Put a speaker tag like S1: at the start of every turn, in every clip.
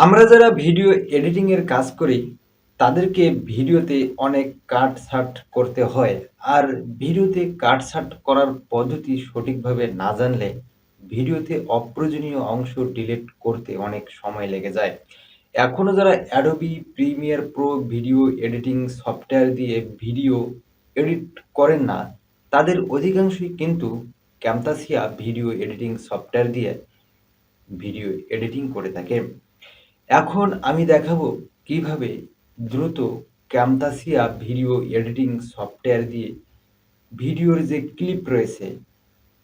S1: আমরা যারা video editing এর কাজ করি তাদেরকে ভিডিওতে অনেক কাট-ছাঁট করতে হয়। আর ভিডিওতে কাট-ছাঁট করার পদ্ধতি সঠিকভাবে না জানলে ভিডিওতে অপ্রয়োজনীয় অংশ ডিলিট করতে অনেক সময় লেগে যায়। এখনো যারা Adobe Premiere Pro video editing software দিয়ে ভিডিও এডিট করেন না, তাদের অধিকাংশই কিন্তু camtasia ভিডিও এডিটিং সফটওয়্যার দিয়ে ভিডিও এডিটিং করে থাকে। এখন আমি দেখাবো কিভাবে দ্রুত camtasia ভিডিও এডিটিং সফটওয়্যার দিয়ে ভিডিওর যে ক্লিপ রয়েছে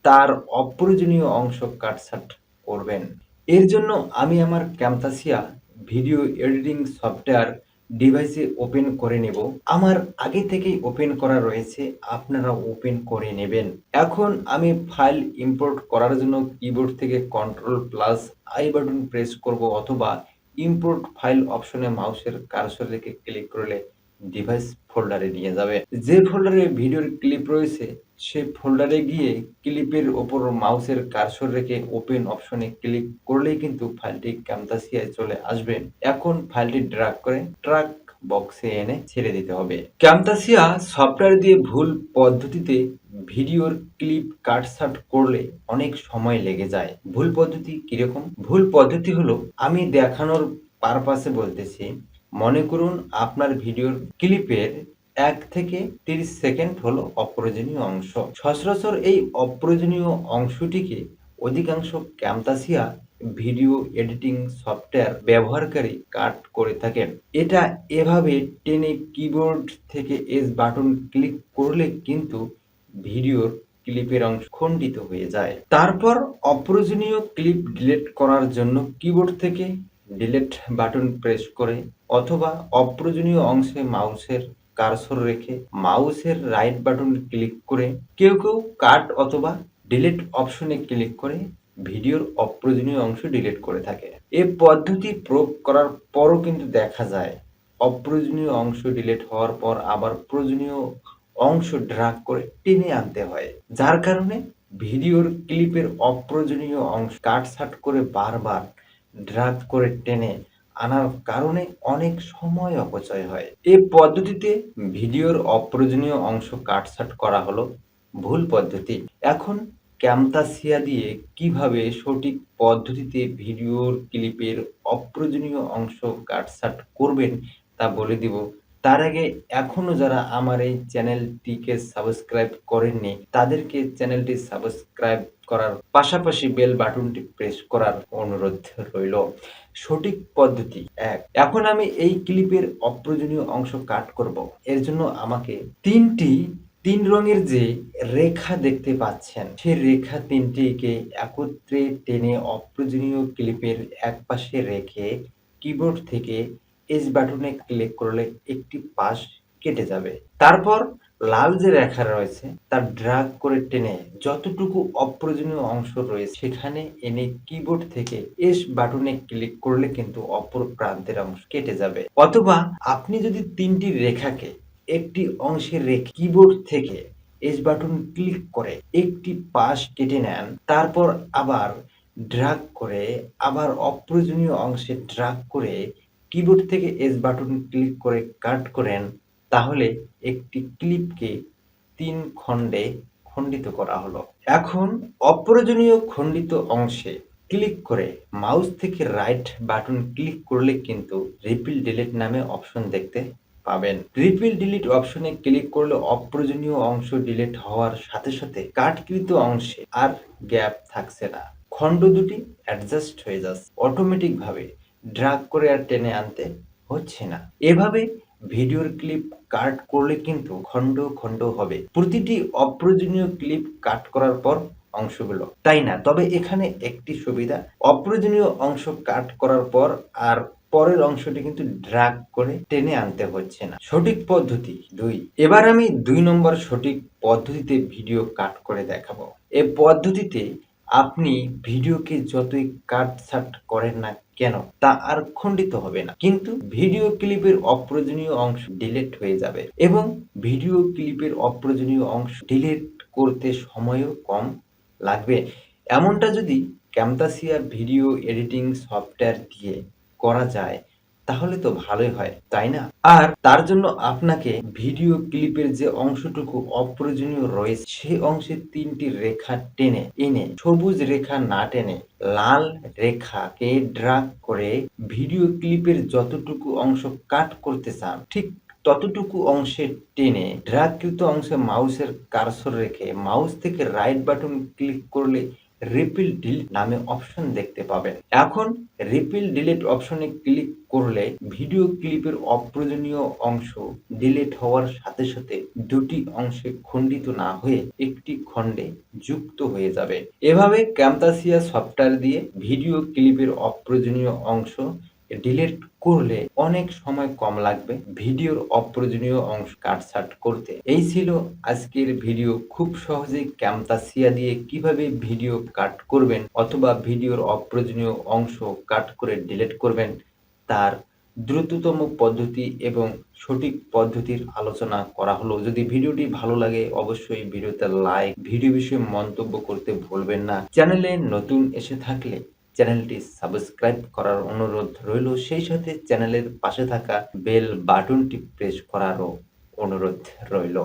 S1: তার অপ্রয়োজনীয় অংশ কাটছাঁট করবেন। এর জন্য আমি আমার camtasia ভিডিও এডিটিং সফটওয়্যার ডিভাইসে ওপেন করে নেব। আমার আগে থেকেই ওপেন করা রয়েছে, আপনারা ওপেন করে নেবেন। এখন আমি ফাইল ইম্পোর্ট করার জন্য কিবোর্ড থেকে Ctrl+I বাটন প্রেস করব অথবা ইম্পোর্ট ফাইল অপশনে মাউসের কার্সর রেখে ক্লিক করলে ডিভাইস ফোল্ডারে নিয়ে যাবে। যে ফোল্ডারে ভিডিওর ক্লিপ রয়েছে সেই ফোল্ডারে গিয়ে ক্লিপের ওপর মাউসের কার্সর রেখে ওপেন অপশনে ক্লিক করলেই কিন্তু ফাইলটি camtasiaয় চলে আসবে। এখন ফাইলটি ড্র্যাগ করে ট্র্যাক বক্সে এনে ছেড়ে দিতে হবে। camtasia সফটওয়্যার দিয়ে ভুল পদ্ধতিতে ভিডিওর ক্লিপ কাটছাঁট করলে অনেক সময় লেগে যায়। ভুল পদ্ধতি কিরকম? ভুল পদ্ধতি হলো আমি দেখানোর পারপাসে বলতেছি। মনে করুন আপনার ভিডিওর ক্লিপের ১ থেকে ৩০ সেকেন্ড হলো অপ্রয়োজনীয় অংশ। সচরাচর এই অপ্রয়োজনীয় অংশটিকে অধিকাংশ camtasia ভিডিও এডিটিং সফটওয়্যার ব্যবহারকারী কাট করে থাকেন। এটা এভাবে টেনে কিবোর্ড থেকে এস বাটন ক্লিক করলে কিন্তু ভিডিওর ক্লিপের অংশ খণ্ডিত হয়ে যায়। তারপর অপ্রয়োজনীয় ক্লিপ ডিলিট করার জন্য কিবোর্ড থেকে ডিলিট বাটন প্রেস করে অথবা অপ্রয়োজনীয় অংশে মাউসের কার্সর রেখে মাউসের রাইট বাটন ক্লিক করে কেউ কাট অথবা ডিলিট অপশনে ক্লিক করে ভিডিওর অপ্রয়োজনীয় অংশ ডিলিট করে থাকে। এ পদ্ধতি প্রয়োগ করার পরও কিন্তু দেখা যায় অপ্রয়োজনীয় অংশ ডিলিট হওয়ার পর আবার প্রয়োজনীয় অংশ ড্র্যাগ করে টেনে আনতে হয়। যার কারণে ভিডিওর ক্লিপের অপ্রয়োজনীয় অংশ কাটছাঁট করে বারবার ড্র্যাগ করে টেনে আনার কারণে অনেক সময় অপচয় হয়। এই পদ্ধতিতে ভিডিওর অপ্রয়োজনীয় অংশ কাটছাঁট করা হলো ভুল পদ্ধতি। এখন camtasia দিয়ে কিভাবে সঠিক পদ্ধতিতে ভিডিওর ক্লিপের অপ্রয়োজনীয় অংশ কাটছাঁট করবেন তা বলে দিব। তার আগে এখনো যারা আমার এই চ্যানেলটিকে সাবস্ক্রাইব করেননি তাদেরকে চ্যানেলটি সাবস্ক্রাইব করার পাশাপাশি বেল বাটনটি প্রেস করার অনুরোধ রইল। সঠিক পদ্ধতি ১, এখন আমি এই ক্লিপের অপ্রয়োজনীয় অংশ কাট করব। এর জন্য আমাকে ৩ রঙের যে রেখা দেখতে পাচ্ছেন সেই রেখা ৩টিকে একত্রে টেনে অপ্রয়োজনীয় ক্লিপের একপাশে রেখে কিবোর্ড থেকে এস বাটনে ক্লিক করলে একটি পাশ কেটে যাবে। তারপর লাল যে রেখা রয়েছে তা ড্র্যাগ করে টেনে যতটুকু অপ্রয়োজনীয় অংশ রয়েছে সেখানে এনে কিবোর্ড থেকে এস বাটনে ক্লিক করলে কিন্তু অপর প্রান্তের অংশ কেটে যাবে। অথবা আপনি যদি ৩টি রেখাকে একটি অংশে রেখে কিবোর্ড থেকে এস বাটন ক্লিক করে একটি পাশ কেটে নেন, তারপর আবার ড্র্যাগ করে আবার অপ্রয়োজনীয় অংশে ড্র্যাগ করে কিবোর্ড থেকে এস বাটন ক্লিক করে কাট করেন, তাহলে একটি ক্লিপকে ৩ খণ্ডে খণ্ডিত করা হলো। এখন অপ্রয়োজনীয় খণ্ডিত অংশে ক্লিক করে মাউস থেকে রাইট বাটন ক্লিক করলে কিন্তু রিপিল ডিলিট নামে অপশন দেখতে পাবেন। রিপিল ডিলিট অপশনে ক্লিক করলে অপ্রয়োজনীয় অংশ ডিলিট হওয়ার সাথে সাথে কাটকৃত অংশে আর গ্যাপ থাকছে না। খণ্ড দুটি অ্যাডজাস্ট হয়ে যাচ্ছে অটোমেটিক ভাবে, ড্র্যাগ করে আর টেনে আনতে হচ্ছে না। এভাবে ভিডিওর ক্লিপ কাট করলে কিন্তু খণ্ড খণ্ড হবে প্রতিটি অপ্রয়োজনীয় ক্লিপ কাট করার পর অংশগুলো, তাই না? তবে এখানে একটি সুবিধা, অপ্রয়োজনীয় অংশ কাট করার পর আর পরের অংশটি কিন্তু ড্র্যাগ করে টেনে আনতে হচ্ছে না। সঠিক পদ্ধতি ২, এবার আমি ২ নম্বর সঠিক পদ্ধতিতে ভিডিও কাট করে দেখাবো। এ পদ্ধতিতে আপনি ভিডিওকে যতই কাটছাঁট করেন না কেন তা আর খণ্ডিত হবে না, কিন্তু ভিডিও ক্লিপের অপ্রয়োজনীয় অংশ ডিলিট হয়ে যাবে এবং ভিডিও ক্লিপের অপ্রয়োজনীয় অংশ ডিলিট করতে সময়ও কম লাগবে। এমনটা যদি camtasia ভিডিও এডিটিং সফটওয়্যার দিয়ে করা যায় তাহলে তো ভালোই হয়, তাই না? আর তার জন্য আপনাকে ভিডিও ক্লিপের যে অংশটুকু অপ্রয়োজনীয় রয়েছে সেই অংশে ৩ টি রেখা টেনে এনে সবুজ রেখা না টেনে লাল রেখাকে ড্রাগ করে ভিডিও ক্লিপের যতটুকু অংশ কাট করতে চান ঠিক ততটুকু অংশে টেনে ড্র্যাগকৃত অংশে মাউসের কার্সর রেখে মাউস থেকে রাইট বাটন ক্লিক করলে রিপিল ডিলিট নামে অপশন দেখতে পাবেন। এখন রিপিল ডিলিট অপশনে ক্লিক করলে ভিডিও ক্লিপের অপ্রয়োজনীয় অংশ ডিলিট হওয়ার সাথে সাথে ২ টি অংশে খণ্ডিত না হয়ে একটি খণ্ডে যুক্ত হয়ে যাবে। এভাবে camtasia সফটওয়্যার দিয়ে ভিডিও ক্লিপের অপ্রয়োজনীয় অংশ ডিলিট করলে অনেক সময় কম লাগবে ভিডিওর অপ্রয়োজনীয় অংশ কাটছাঁট করতে। এই ছিল আজকের ভিডিও। খুব সহজেই camtasia দিয়ে কিভাবে ভিডিও কাট করবেন অথবা ভিডিওর অপ্রয়োজনীয় অংশ কাট করে ডিলিট করবেন তার দ্রুততম পদ্ধতি এবং সঠিক পদ্ধতির আলোচনা করা হলো। যদি ভিডিওটি ভালো লাগে অবশ্যই ভিডিওতে লাইক, ভিডিও বিষয়ে মন্তব্য করতে ভুলবেন না। চ্যানেলে নতুন এসে থাকলে চ্যানেলটি সাবস্ক্রাইব করার অনুরোধ রইল। সেই সাথে চ্যানেলের পাশে থাকা বেল বাটনটি প্রেস করারও অনুরোধ রইল।